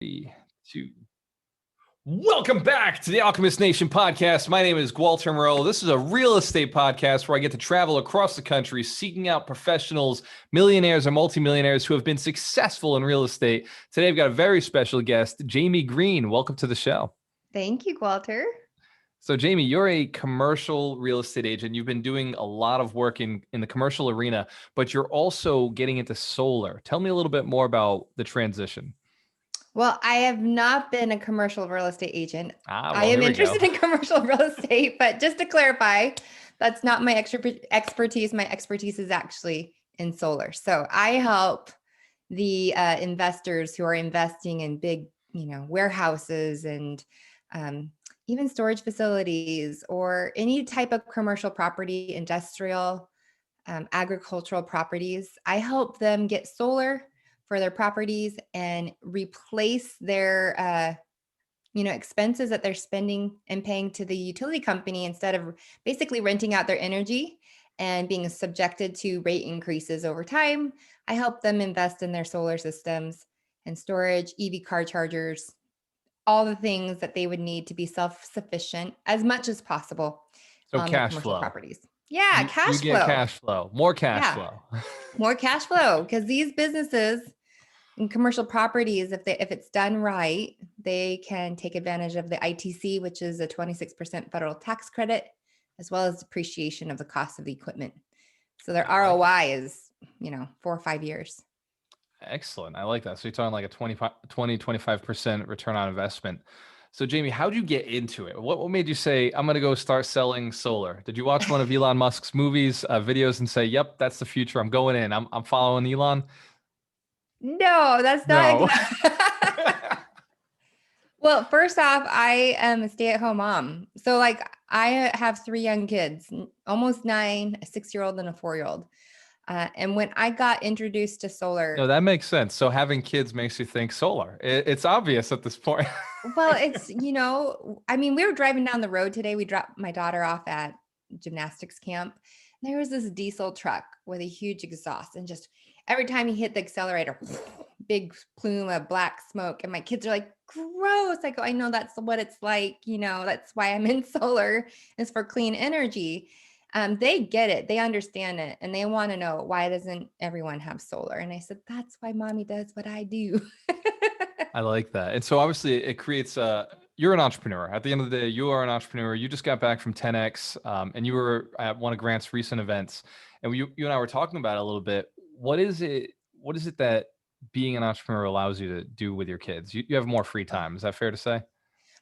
3, 2. Welcome back to the Alchemist Nation podcast. My name is Walter Moreau. This is a real estate podcast where I get to travel across the country seeking out professionals, millionaires, or multimillionaires who have been successful in real estate. Today, I've got a very special guest, Jaime Greene. Welcome to the show. Thank you, Walter. So, Jaime, you're a commercial real estate agent. You've been doing a lot of work in the commercial arena, but you're also getting into solar. Tell me a little bit more about the transition. Well, I have not been a commercial real estate agent. I am Here we interested go. in commercial real estate, but just to clarify, that's not my expertise. My expertise is actually in solar. So I help the investors who are investing in big, warehouses and even storage facilities or any type of commercial property, industrial, agricultural properties. I help them get solar for their properties and replace their expenses that they're spending and paying to the utility company instead of basically renting out their energy and being subjected to rate increases over time. I help them invest in their solar systems and storage, EV car chargers, all the things that they would need to be self-sufficient as much as possible So on their cash commercial flow. properties. Yeah, You cash get flow. cash flow, more cash Yeah. flow. More cash flow, because these businesses and commercial properties, if it's done right, they can take advantage of the ITC, which is a 26% federal tax credit, as well as depreciation of the cost of the equipment. So their ROI is, 4 or 5 years. Excellent. I like that. So you're talking like a 25% return on investment. So Jaime, how'd you get into it? What made you say, I'm going to go start selling solar? Did you watch one of Elon Musk's movies, videos and say, yep, that's the future. I'm going in. I'm following Elon. No, that's not No. Well, first off, I am a stay-at-home mom. So I have 3 young kids, almost 9, a 6-year-old and a 4-year-old. And when I got introduced to solar. No, that makes sense. So having kids makes you think solar. It's obvious at this point. Well, it's, we were driving down the road today. We dropped my daughter off at gymnastics camp. And there was this diesel truck with a huge exhaust. And just every time he hit the accelerator, big plume of black smoke. And my kids are like, gross. I go, I know that's what it's like. That's why I'm in solar, is for clean energy. They get it. They understand it. And they want to know, why doesn't everyone have solar? And I said, that's why mommy does what I do. I like that. And so obviously it creates you're an entrepreneur. At the end of the day, you are an entrepreneur. You just got back from 10X and you were at one of Grant's recent events. And you and I were talking about it a little bit. What is it that being an entrepreneur allows you to do with your kids? You have more free time. Is that fair to say?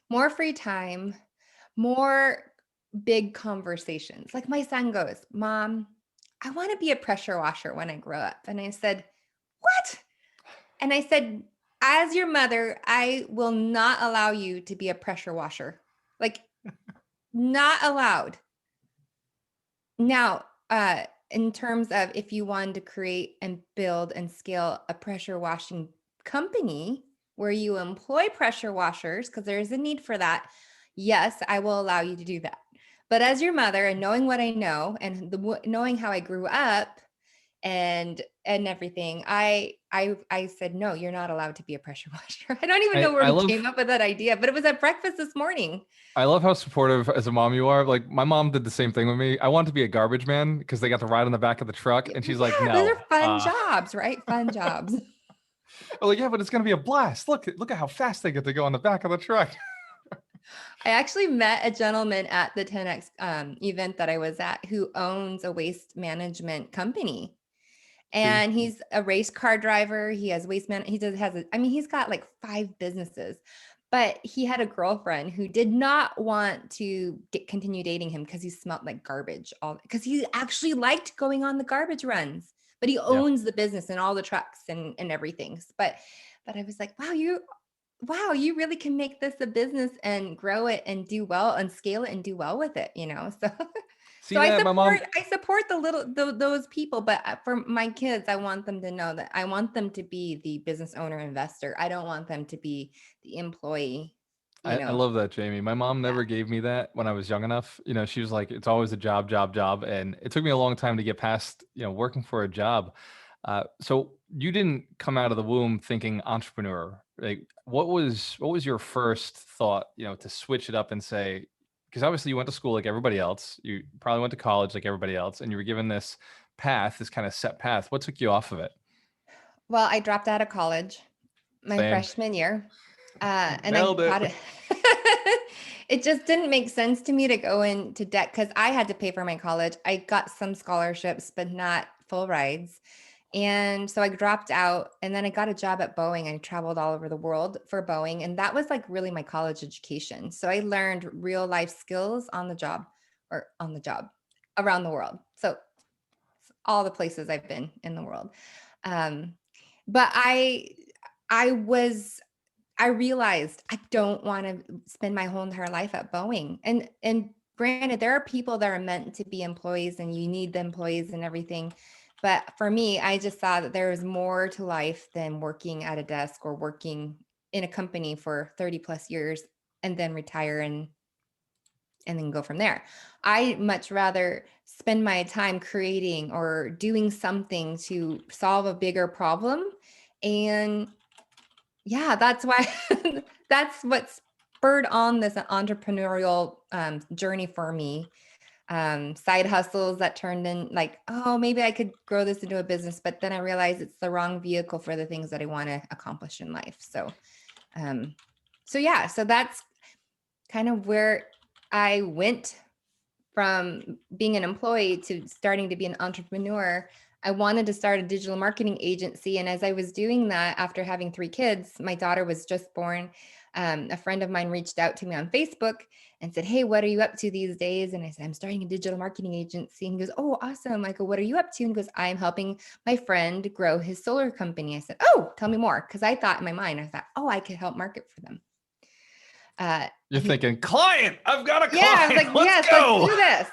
More free time, more big conversations. Like my son goes, Mom, I want to be a pressure washer when I grow up. And I said, what? And I said, as your mother, I will not allow you to be a pressure washer. Like, not allowed. Now, in terms of if you wanted to create and build and scale a pressure washing company where you employ pressure washers, because there is a need for that, yes, I will allow you to do that. But as your mother, and knowing what I know and knowing how I grew up and everything, I said, no, you're not allowed to be a pressure washer. I don't even know where we came up with that idea, but it was at breakfast this morning. I love how supportive as a mom you are. Like my mom did the same thing with me. I wanted to be a garbage man because they got to ride on the back of the truck. And she's like, no. Those are fun jobs, right? Fun jobs. I'm like, yeah, but it's going to be a blast. Look at how fast they get to go on the back of the truck. I actually met a gentleman at the 10X event that I was at who owns a waste management company. And he's a race car driver. He has he's got like 5 businesses, but he had a girlfriend who did not want to continue dating him because he smelled like garbage, because he actually liked going on the garbage runs, but he owns the business and all the trucks and everything. But I was like, wow, you really can make this a business and grow it and do well and scale it and do well with it, So See that, I support those people, but for my kids, I want them to know that I want them to be the business owner investor. I don't want them to be the employee. I love that, Jaime. My mom never gave me that when I was young enough. She was like, it's always a job, job, job. And it took me a long time to get past, working for a job. So you didn't come out of the womb thinking entrepreneur. Like, what was your first thought, to switch it up and say, because obviously you went to school like everybody else, you probably went to college like everybody else, and you were given this path, this kind of set path. What took you off of it? Well, I dropped out of college my Same. freshman year, and I Nailed it. got it. It just didn't make sense to me to go into debt because I had to pay for my college. I got some scholarships, but not full rides. And so I dropped out and then I got a job at Boeing. I traveled all over the world for Boeing. And that was like really my college education. So I learned real life skills on the job or on the job around the world. So all the places I've been in the world. Um, but I was I realized I don't want to spend my whole entire life at Boeing. And granted, there are people that are meant to be employees and you need the employees and everything. But for me, I just saw that there was more to life than working at a desk or working in a company for 30 plus years and then retire and then go from there. I much rather spend my time creating or doing something to solve a bigger problem. And yeah, that's why that's what spurred on this entrepreneurial journey for me. Side hustles that turned in like, oh, maybe I could grow this into a business, but then I realized it's the wrong vehicle for the things that I want to accomplish in life. Um, so yeah, so that's kind of where I went from being an employee to starting to be an entrepreneur. I wanted to start a digital marketing agency. And as I was doing that, after having 3 kids, my daughter was just born. A friend of mine reached out to me on Facebook and said, "Hey, what are you up to these days?" And I said, "I'm starting a digital marketing agency." And he goes, "Oh, awesome." I go, "What are you up to?" And he goes, "I'm helping my friend grow his solar company." I said, "Oh, tell me more." Because I thought in my mind, I thought, "Oh, I could help market for them." You're thinking, client, I've got a Yeah, I was client. like, Let's yes, let's go. do this.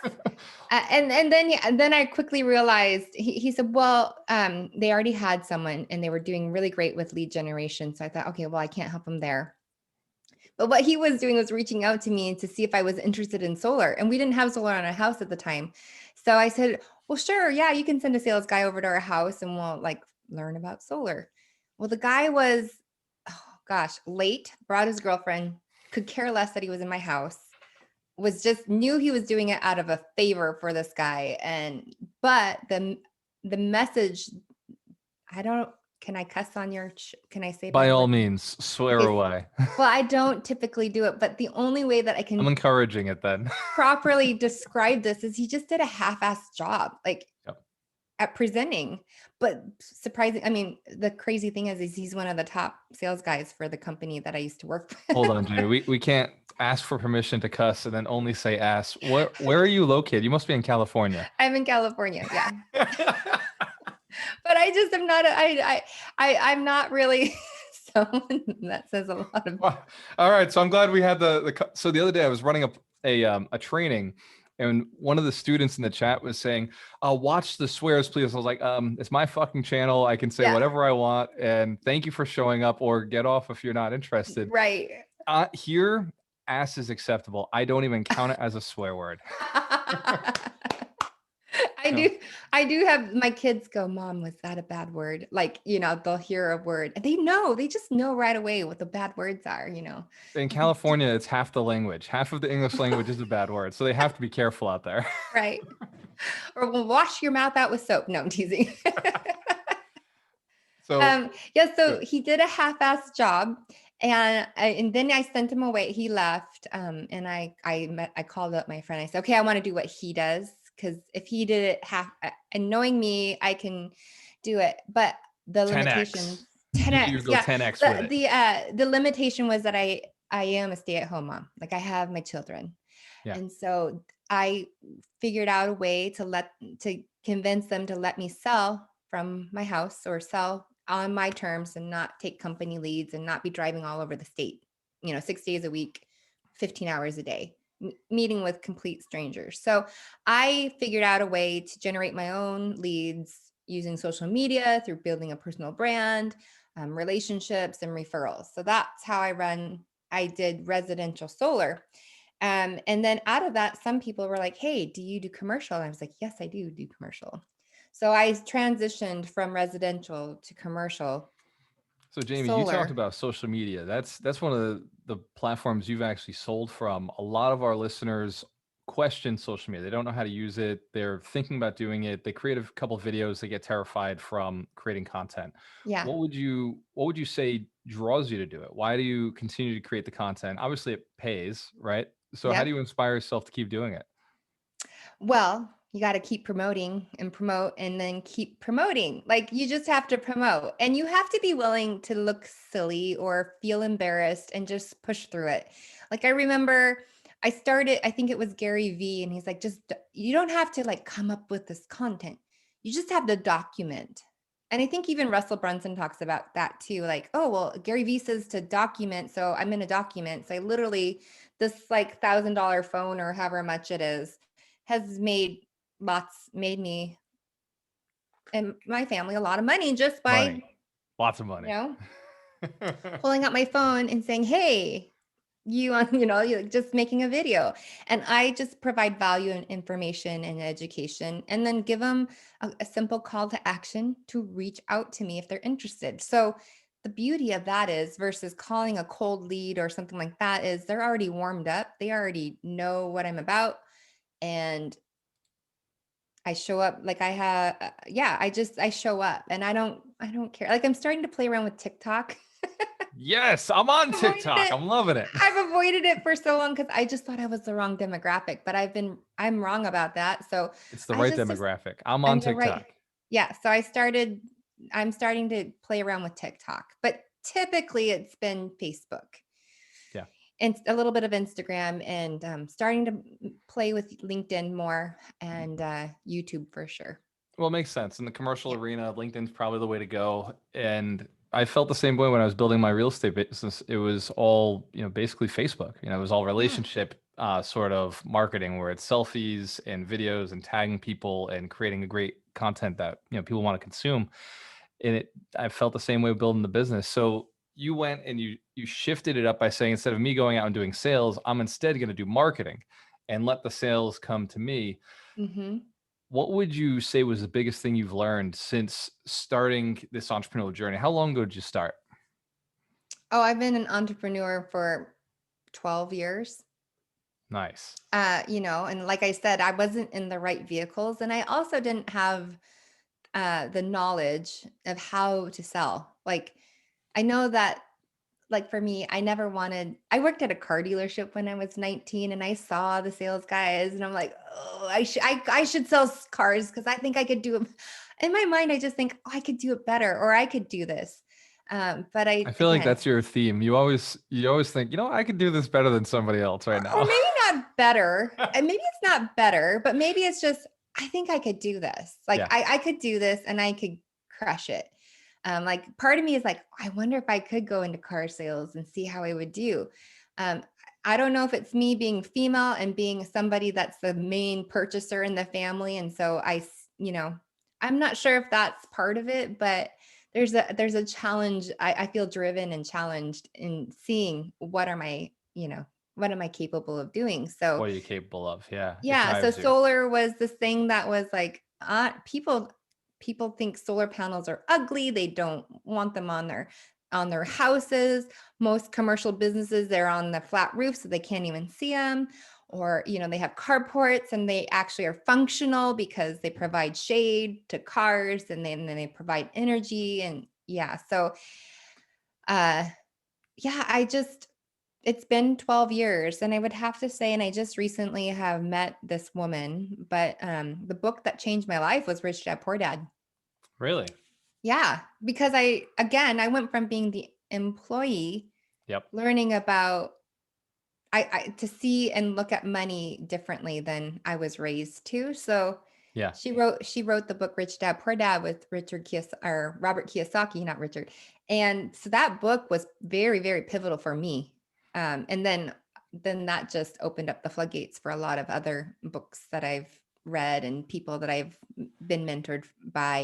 And then I quickly realized he said, well, they already had someone and they were doing really great with lead generation. So I thought, okay, well, I can't help them there. But what he was doing was reaching out to me to see if I was interested in solar. And we didn't have solar on our house at the time. So I said, well, sure, yeah, you can send a sales guy over to our house and we'll like learn about solar. Well, the guy was, oh gosh, late, brought his girlfriend, could care less that he was in my house, was just knew he was doing it out of a favor for this guy. And but the message, I don't, can I cuss on your can I say By bad all words? means, swear Okay. away. Well, I don't typically do it, but the only way that I I'm can encouraging it then. properly describe this is he just did a half-assed job like Yep. at presenting. But surprising, I mean, the crazy thing is he's one of the top sales guys for the company that I used to work Hold with. on, Jay. We can't ask for permission to cuss and then only say ass. Where are you located? You must be in California. I'm in California, yeah. But I just am not I'm not really someone that says a lot of Well, all right, so I'm glad we had so the other day I was running a training, and one of the students in the chat was saying, watch the swears, please. I was like, it's my fucking channel. I can say yeah, whatever I want, and thank you for showing up, or get off if you're not interested. right. Here, ass is acceptable. I don't even count it as a swear word. I No. do I do have my kids go, "Mom, was that a bad word?" Like, they'll hear a word and they just know right away what the bad words are. In California, it's half the language. Half of the English language is a bad word, so they have to be careful out there. Right. Or we'll wash your mouth out with soap. No, I'm teasing. So, Yeah, so good. he did a half-assed job and then I sent him away. He left. And I called up my friend. I said, okay, I want to do what he does. Cause if he did it and knowing me, I can do it. But the 10x. limitations, You 10x, go yeah. 10x with The it. the the limitation was that I am a stay-at-home mom. Like I have my children. Yeah. And so I figured out a way to convince them to let me sell from my house or sell on my terms and not take company leads and not be driving all over the state, 6 days a week, 15 hours a day, meeting with complete strangers. So I figured out a way to generate my own leads using social media through building a personal brand, relationships, and referrals. So that's how I did residential solar. And then out of that, some people were like, hey, do you do commercial? And I was like, yes, I do commercial. So I transitioned from residential to commercial. So Jamie, you talked solar. about social media. That's one of the platforms you've actually sold from. A lot of our listeners question social media. They don't know how to use it. They're thinking about doing it. They create a couple of videos. They get terrified from creating content. Yeah. What would you say draws you to do it? Why do you continue to create the content? Obviously, it pays, right? So how do Yep. you inspire yourself to keep doing it? Well, you got to keep promoting and promote and then keep promoting. Like you just have to promote and you have to be willing to look silly or feel embarrassed and just push through it. Like I remember I started, I think it was Gary V, and he's like, you don't have to like come up with this content. You just have to document. And I think even Russell Brunson talks about that too. Like, oh, well, Gary V says to document. So I'm going to document. So I literally, this like $1,000 phone or however much it is, has made me and my family a lot of money just by, Money, lots of you money. know, pulling out my phone and saying, "Hey, you on, you just making a video." And I just provide value and information and education and then give them a simple call to action to reach out to me if they're interested. So the beauty of that is versus calling a cold lead or something like that is they're already warmed up. They already know what I'm about. And I show up like I have, yeah, I show up and I don't care. Like I'm starting to play around with TikTok. Yes, I'm on Avoided TikTok. it. I'm loving it. I've avoided it for so long because I just thought I was the wrong demographic, but I'm wrong about that. So It's the I right just, demographic. I'm on I'm the right. TikTok. Yeah. So I'm starting to play around with TikTok, but typically it's been Facebook Yeah. and a little bit of Instagram and starting to play with LinkedIn more and YouTube for sure. Well, it makes sense. In the commercial Yeah. arena, LinkedIn's probably the way to go. And I felt the same way when I was building my real estate business. It was all, basically Facebook. It was all Yeah. relationship sort of marketing where it's selfies and videos and tagging people and creating a great content that, people want to consume. And I felt the same way with building the business. So you went and you shifted it up by saying, instead of me going out and doing sales, I'm instead going to do marketing and let the sales come to me. Hmm. What would you say was the biggest thing you've learned since starting this entrepreneurial journey? How long ago did you start? Oh, I've been an entrepreneur for 12 years. Nice. And like I said, I wasn't in the right vehicles and I also didn't have the knowledge of how to sell. Like I know that like for me, I worked at a car dealership when I was 19 and I saw the sales guys and I'm like, oh, I should sell cars because I think I could do it. In my mind, I just think, oh, I could do it better or I could do this. But I feel like again, that's your theme. You always think, I could do this better than somebody else right or now. maybe not better, and maybe it's not better, but maybe it's just, I think I could do this. Like Yeah. I could do this and I could crush it. Like part of me is like, I wonder if I could go into car sales and see how I would do. Um, I don't know if it's me being female and being somebody that's the main purchaser in the family. And so I'm not sure if that's part of it, but there's a challenge. I feel driven and challenged in seeing what am I capable of doing? So What are you capable of? Yeah. It yeah, so drives you. solar was this thing that was like people think solar panels are ugly. They don't want them on their houses. Most commercial businesses they're on the flat roof so they can't even see them or they have carports and they actually are functional because they provide shade to cars and then they provide energy and yeah. So uh yeah, it's been 12 years and I would have to say, and I just recently have met this woman, but the book that changed my life was Rich Dad Poor Dad. Really? Yeah, because I went from being the employee, Yep. learning about I to see and look at money differently than I was raised to. So Yeah. she wrote the book Rich Dad Poor Dad with Robert Kiyosaki, not Richard. And so that book was very, very pivotal for me. And then that just opened up the floodgates for a lot of other books that I've read and people that I've been mentored by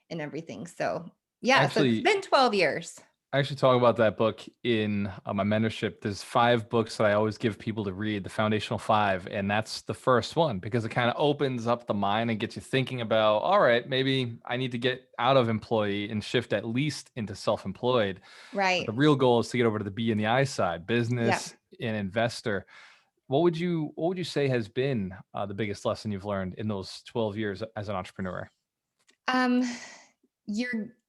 and everything. So yeah, so it's Actually, been 12 years. I actually talk about that book in my mentorship. There's 5 books that I always give people to read, the foundational 5, and that's the first one because it kind of opens up the mind and gets you thinking about, all right, maybe I need to get out of employee and shift at least into self-employed. But the Right. real goal is to get over to the B and the I side, Yeah. business and investor. What would you say has been the biggest lesson you've learned in those 12 years as an entrepreneur? Um,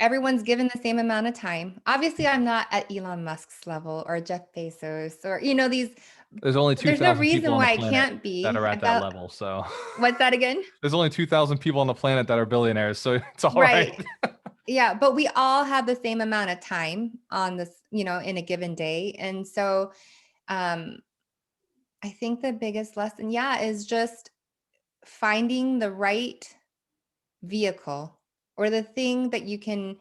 everyone's given the same amount of time. Obviously, I'm not at Elon Musk's level or Jeff Bezos or, these, There's only there's no 2,000 people reason on the why I planet can't that be. are at I've that got, level, so what's that again? there's only 2,000 people on the planet that are billionaires, so it's all right. Right. Yeah. But we all have the same amount of time on this, in a given day. And so, um, I think the biggest lesson, yeah, is just finding the right vehicle or the thing that you can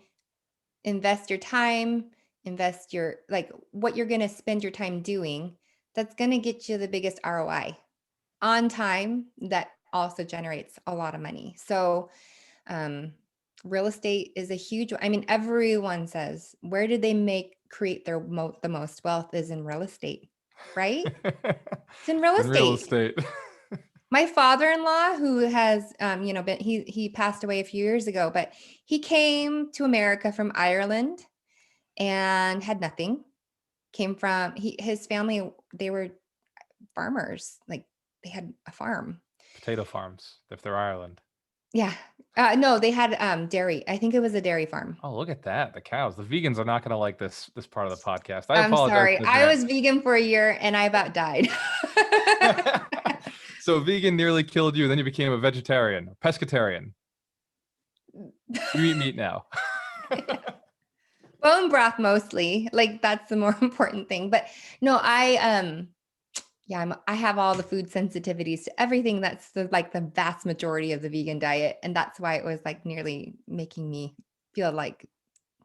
invest your time, invest your like what you're going to spend your time doing that's going to get you the biggest ROI on time that also generates a lot of money. So, um real estate is a huge, I mean, everyone says, where did they create the most wealth is in real estate, right? It's in real In real estate. estate. My father-in-law, who has, been, he passed away a few years ago, but he came to America from Ireland and had nothing. Came from his family, they were farmers, like they had a farm. Potato farms, if they're Ireland. Yeah. No, they had dairy. I think it was a dairy farm. Oh, look at that. The cows. The vegans are not gonna like this part of the podcast. I I'm apologize sorry. in I was advance. vegan for a year and I about died. So vegan nearly killed you, then you became a vegetarian, or pescatarian. You eat meat now. Bone broth mostly. Like that's the more important thing. But no, I have all the food sensitivities to everything. That's the vast majority of the vegan diet. And that's why it was like nearly making me feel like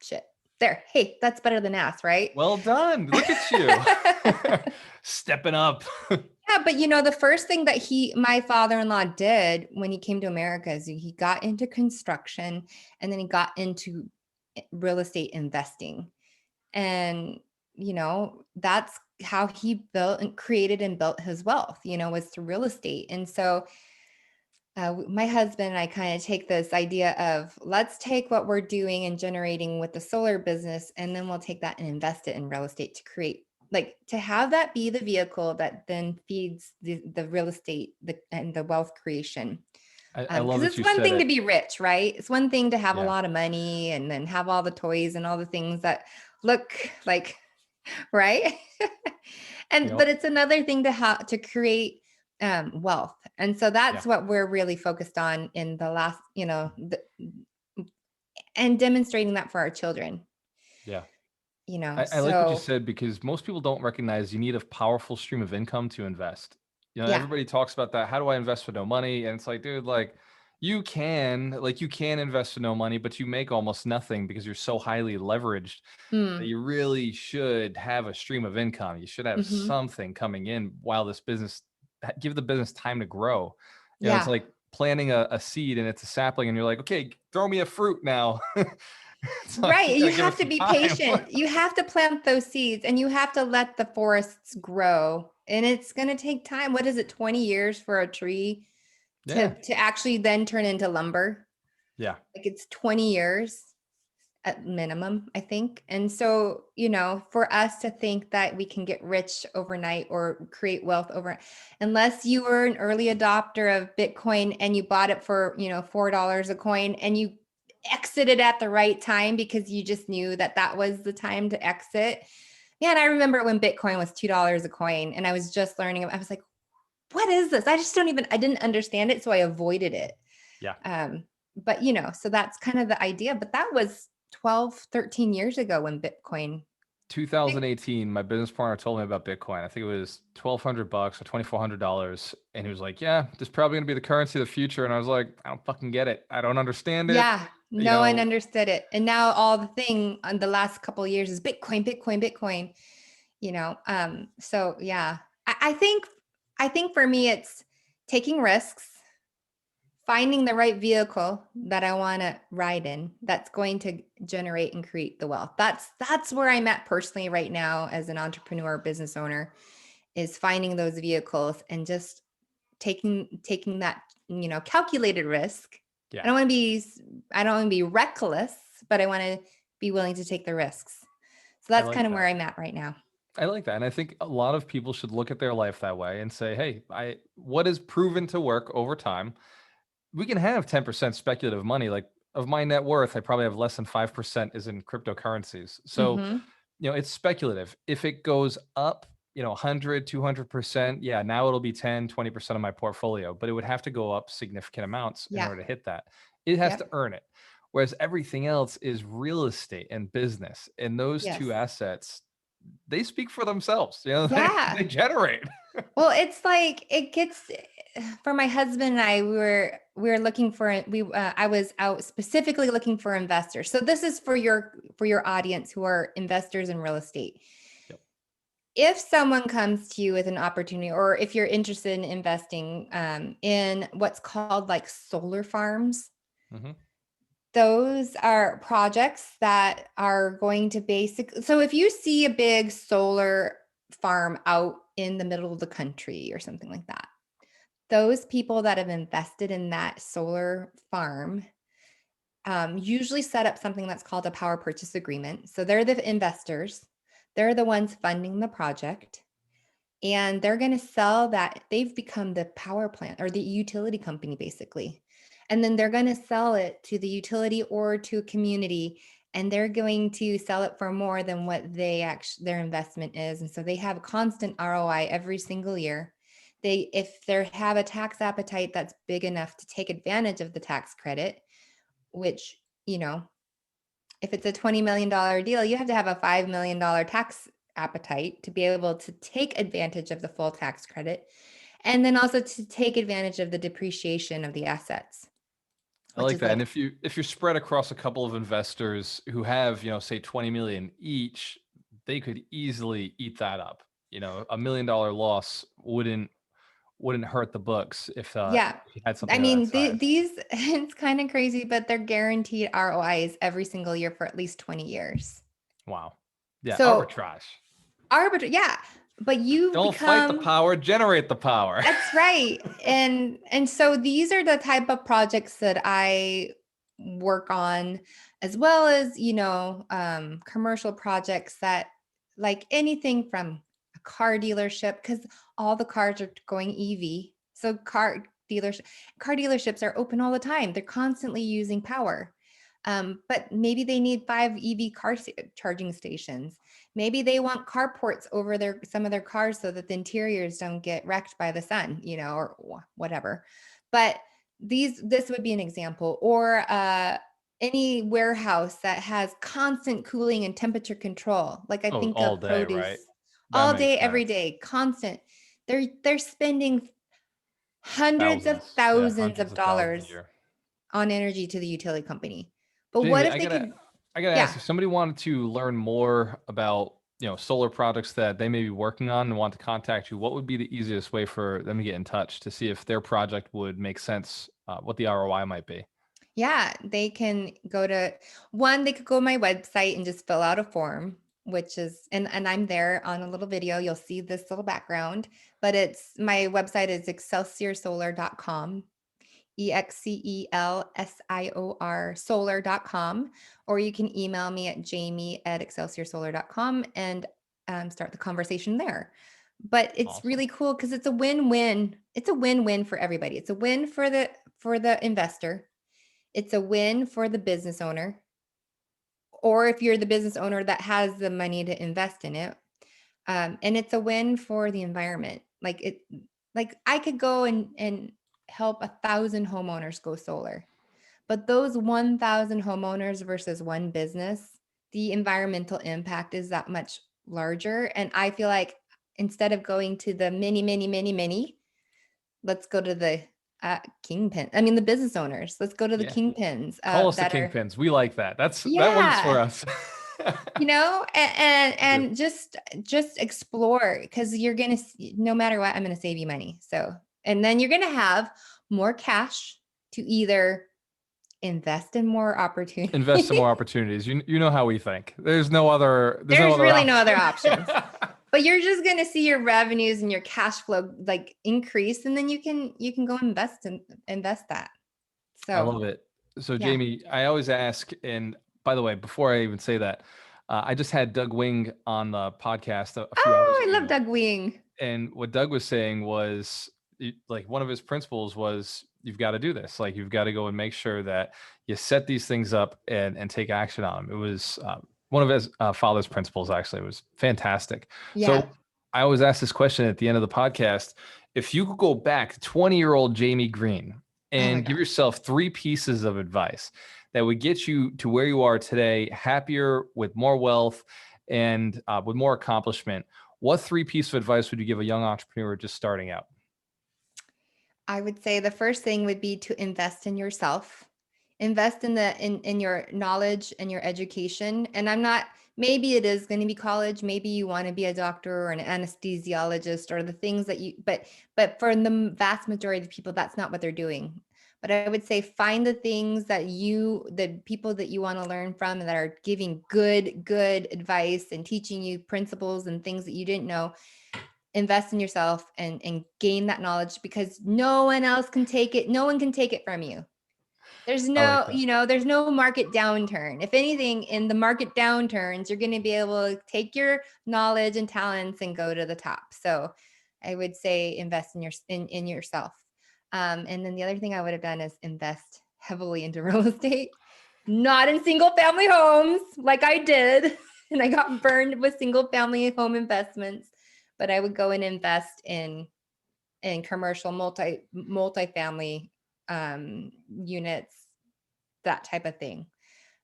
shit. There. Hey, that's better than ass, right? Well done. Look at you. Stepping up. Yeah, but the first thing that my father-in-law did when he came to America is he got into construction and then he got into real estate investing. And, that's how he built and created and built his wealth, was through real estate. And so my husband and I kind of take this idea of let's take what we're doing and generating with the solar business, and then we'll take that and invest it in real estate to create, like, to have that be the vehicle that then feeds the real estate and the wealth creation. I love Because that it's you one said thing to it. be rich, right? It's one thing to have a Yeah. lot of money and then have all the toys and all the things that look like, right? But Yep. it's another thing to have to create wealth. And so Yeah. that's what we're really focused on in the last, and demonstrating that for our children, Yeah. I like what you so said because most people don't recognize you need a powerful stream of income to invest. yeah. Everybody talks about that. How do I invest for no money? And it's like, dude, like you can invest for no money, but you make almost nothing because you're so highly leveraged that Mm, you really should have a stream of income. You should have hmm. something coming in while this business give the business time to grow. It's Yeah. like planting a seed and it's a sapling, and you're like, okay, throw me a fruit now. It's like you Right. gotta You give it have to some be time. patient. You have to plant those seeds and you have to let the forests grow. And it's going to take time. What is it, 20 years for a tree Yeah. to actually then turn into lumber? Yeah. Like it's 20 years at minimum, I think. And so, for us to think that we can get rich overnight or create wealth unless you were an early adopter of Bitcoin and you bought it for, $4 a coin and you exited at the right time because you just knew that that was the time to exit. Man, I remember when Bitcoin was $2 a coin and I was just learning. I was like, what is this? I didn't understand it. So I avoided it. Yeah. But so that's kind of the idea, but that was 12, 13 years ago when Bitcoin. 2018, my business partner told me about Bitcoin. I think it was $1,200 or $2,400, and he was like, "Yeah, this is probably gonna be the currency of the future." And I was like, "I don't fucking get it. I don't understand it." Yeah, You no one know, understood it. And now all the thing on the last couple of years is Bitcoin, Bitcoin, Bitcoin, so yeah, I think for me, it's taking risks, finding the right vehicle that I want to ride in that's going to generate and create the wealth. That's where I'm at personally right now as an entrepreneur, business owner, is finding those vehicles and just taking that, calculated risk. Yeah, I don't want to be reckless, but I want to be willing to take the risks. So I that's like kind of that. where I'm at right now. I like that. And I think a lot of people should look at their life that way and say, hey, what is proven to work over time? We can have 10% speculative money. Like of my net worth, I probably have less than 5% is in cryptocurrencies. So, Hmm. it's speculative. If it goes up, 100, 200%, yeah, now it'll be 10, 20% of my portfolio, but it would have to go up significant amounts in Yeah. order to hit that. It has to Yep. earn it. Whereas everything else is real estate and business. And those Yes. two assets, they speak for themselves. Yeah. They generate. Well, it's like it gets for my husband and I, we were looking for I was out specifically looking for investors. So this is for your audience who are investors in real estate. Yep. If someone comes to you with an opportunity, or if you're interested in investing in what's called like solar farms, Hmm. those are projects that are going to so if you see a big solar farm out in the middle of the country or something like that, those people that have invested in that solar farm usually set up something that's called a power purchase agreement. So they're the investors, they're the ones funding the project, and they're going to sell that. They've become the power plant or the utility company, basically. And then they're going to sell it to the utility or to a community, and they're going to sell it for more than what their investment is. And so they have a constant ROI every single year. If they have a tax appetite that's big enough to take advantage of the tax credit, which, if it's a $20 million deal, you have to have a $5 million tax appetite to be able to take advantage of the full tax credit, and then also to take advantage of the depreciation of the assets, I which like is that. And like, if you're spread across a couple of investors who have, say 20 million each, they could easily eat that up. $1 million loss wouldn't hurt the books yeah. if you had I something of that mean, size. these, it's kind of crazy, but they're guaranteed ROIs every single year for at least 20 years. Wow. Yeah, So arbitrage. yeah, but you Don't fight the become. power, generate the power. That's right. And so these are the type of projects that I work on, as well as, commercial projects that, like anything from a car dealership, because all the cars are going EV. So car dealerships are open all the time. They're constantly using power. But maybe they need 5 EV charging stations. Maybe they want carports over some of their cars so that the interiors don't get wrecked by the sun, or whatever. But this would be an example. Or any warehouse that has constant cooling and temperature control. Like I Oh, think all of day, right? produce That all makes day, every sense. day, constant. They're spending hundreds of Thousands. Yeah, thousands hundreds of of thousands a dollars year. on energy to the utility company. But what Jamie, if I they gotta could, I gotta yeah. ask, if somebody wanted to learn more about, solar projects that they may be working on and want to contact you, what would be the easiest way for them to get in touch to see if their project would make sense, what the ROI might be? Yeah, they can they could go to my website and just fill out a form, which is, and I'm there on a little video. You'll see this little background, but my website is excelsiorsolar.com, EXCELSIOR solar.com, or you can email me at jamie@excelsiorsolar.com and start the conversation there. But it's Awesome. really cool because it's a win-win. It's a win-win for everybody. It's a win for the investor. It's a win for the business owner, or if you're the business owner that has the money to invest in it. And it's a win for the environment. Like I could go and help 1,000 homeowners go solar, but those 1,000 homeowners versus one business, the environmental impact is that much larger. And I feel like instead of going to the many, many, many, many, let's go to the kingpin. I mean, the business owners. Let's go to the Yeah. kingpins Call us the that are, kingpins. We like that. That works for yeah, us. Good. and just explore, because you're no matter what, I'm gonna save you money. So, and then you're gonna have more cash to either invest in more opportunities. Invest in more opportunities. You know how we think. There's no other. There's really no other option. options. But you're just going to see your revenues and your cash flow like increase, and then you can go invest that. So I love it. So yeah. Jaime, I always ask, and by the way, before I even say that, I just had Doug Wing on the podcast a few hours Oh, I love ago, Doug Wing. and what Doug was saying was like one of his principles was you've got to do this. Like you've got to go and make sure that you set these things up and take action on them. It was one of his father's principles. Actually, it was fantastic. Yeah. So I always ask this question at the end of the podcast: if you could go back, 20-year-old Jaime Greene, and give yourself 3 pieces of advice that would get you to where you are today, happier, with more wealth, and with more accomplishment, what 3 pieces of advice would you give a young entrepreneur just starting out? I would say the first thing would be to invest in yourself. Invest in your knowledge and your education. And I'm not, maybe it is going to be college, maybe you want to be a doctor or an anesthesiologist or the things that but for the vast majority of people, that's not what they're doing. But I would say find the things the people that you want to learn from and that are giving good advice and teaching you principles and things that you didn't know. Invest in yourself and gain that knowledge, because no one else can take it. No one can take it from you. There's I like no, that. there's no market downturn. If anything, in the market downturns, you're going to be able to take your knowledge and talents and go to the top. So I would say invest in yourself. And then the other thing I would have done is invest heavily into real estate, not in single family homes like I did. And I got burned with single family home investments, but I would go and invest in commercial multifamily units, that type of thing.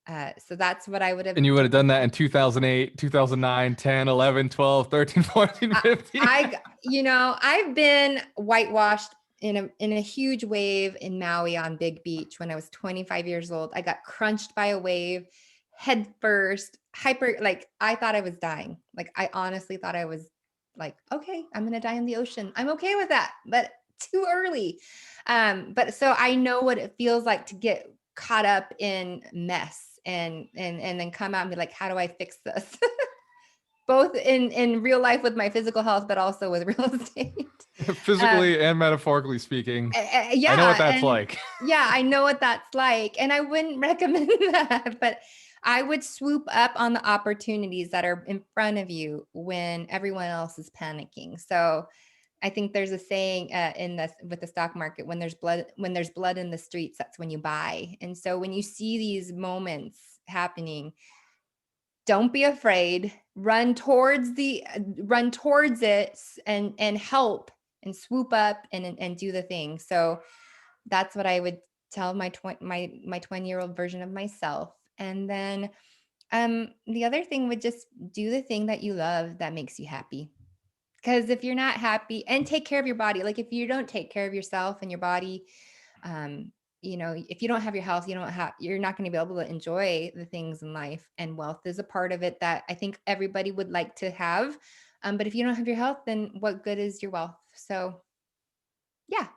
So that's what I would have. And you would have done that in 2008, 2009, 10, 11, 12, 13, 14, 15. I've been whitewashed in a huge wave in Maui on Big Beach when I was 25 years old. I got crunched by a wave head first, like I thought I was dying. Like I honestly thought I was like, okay, I'm going to die in the ocean. I'm okay with that, but too early. But so I know what it feels like to get caught up in mess and then come out and be like, how do I fix this? Both in real life with my physical health, but also with real estate. Physically and metaphorically speaking. Yeah. I know what that's like. Yeah, I know what that's like. And I wouldn't recommend that, but I would swoop up on the opportunities that are in front of you when everyone else is panicking. So I think there's a saying with the stock market, when there's blood in the streets, that's when you buy. And so when you see these moments happening, don't be afraid, run towards it and help and swoop up and do the thing. So that's what I would tell my 20-year-old version of myself. And then the other thing would just do the thing that you love that makes you happy. Because if you're not happy, and take care of your body, like if you don't take care of yourself and your body, if you don't have your health, you're not going to be able to enjoy the things in life. And wealth is a part of it that I think everybody would like to have. But if you don't have your health, then what good is your wealth? So yeah.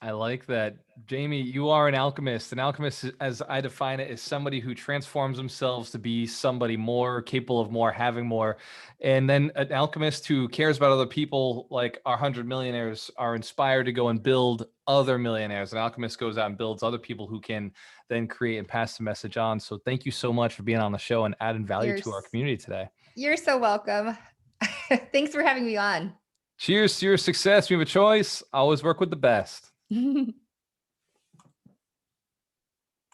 I like that. Jaime, you are an alchemist. An alchemist, as I define it, is somebody who transforms themselves to be somebody more capable of more, having more. And then an alchemist who cares about other people, like our 100 millionaires, are inspired to go and build other millionaires. An alchemist goes out and builds other people who can then create and pass the message on. So thank you so much for being on the show and adding value to our community today. You're so welcome. Thanks for having me on. Cheers to your success. We have a choice. Always work with the best.